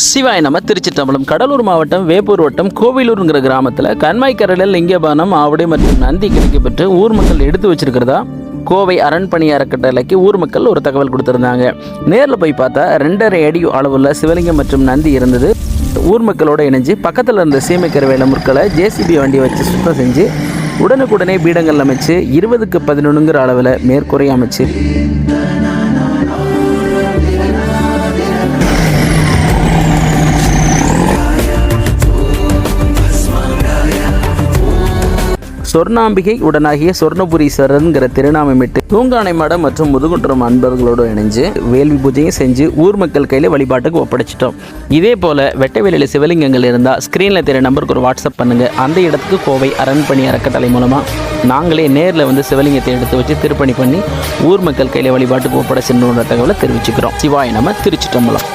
சிவாய நம. திருச்சிற்றம்பலம். கடலூர் மாவட்டம் வேப்பூர் வட்டம் கோவிலூருங்கிற கிராமத்தில் கண்மாய்க்கரலில் லிங்கபானம் ஆவுடை மற்றும் நந்தி கிடைக்கப்பெற்று ஊர் மக்கள் எடுத்து வச்சிருக்கிறதா கோவை அரண்பணி அறக்கட்டளைக்கு ஊர் மக்கள் ஒரு தகவல் கொடுத்துருந்தாங்க. நேரில் போய் பார்த்தா 2.5 அடி அளவுள்ள சிவலிங்கம் மற்றும் நந்தி இருந்தது. ஊர் மக்களோட இணைஞ்சு பக்கத்தில் இருந்த சீமைக்கரை வேலை முற்களை ஜேசிபி வண்டியை வச்சு சுத்தம் செஞ்சு உடனுக்குடனே பீடங்கள் அமைச்சு 20க்கு 11ங்கிற அளவில் மேற்கூரை அமைச்சு சொர்ணாம்பிகை உடனாகிய சொர்ணபுரீஸ்வரர்ங்கிற திருநாமமிட்டு தூங்கானை மடம் மற்றும் முதுகுன்றம் அன்பர்களோடு இணைஞ்சு வேள்வி பூஜையும் செஞ்சு ஊர் மக்கள் கையில் வழிபாட்டுக்கு ஒப்படைச்சிட்டோம். இதே போல் வெட்டவேலியில் சிவலிங்கங்கள் இருந்தால் ஸ்க்ரீனில் தெரிய நம்பருக்கு ஒரு வாட்ஸ்அப் பண்ணுங்கள். அந்த இடத்துக்கு கோவை அரண்பணி அறக்கட்டளை மூலமாக நாங்களே நேரில் வந்து சிவலிங்கத்தை எடுத்து வச்சு திருப்பணி பண்ணி ஊர் மக்கள் கையில் வழிபாட்டுக்கு ஒப்படைச்சிடணுன்ற தகவலை தெரிவிச்சுக்கிறோம். சிவாய நம. திருச்சிற்றம்பலம்.